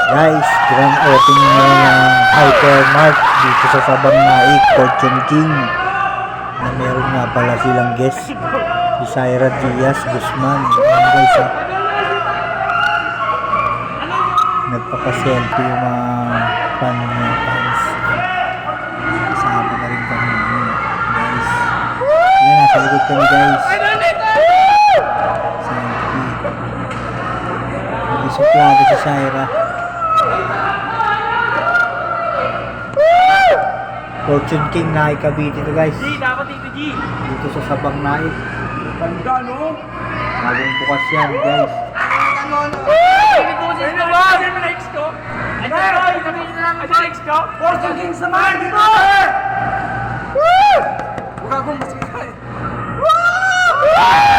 Guys, grand opening na ng Hypermart dito sa Sabang Naik, Fortune King. Na meron nga pala silang guest, si Syra Diaz Guzman. Ayan guys, nagpapaselfie yung mga fans. Kasama na rin kami guys. Ayan, nasa likod kami guys. Selfie. Hindi suplado si Syra. Fortune King na Cavite ito guys. G, dapat ito G. Dito sa Sabang Naik. Ganda no? Bagong bukas yan guys. Pinitusin ko ba? Ano mo na X ko? Ano na lang ang X ko? Fortune King sa mga dito! Woo! Huwag akong masikay. Woo!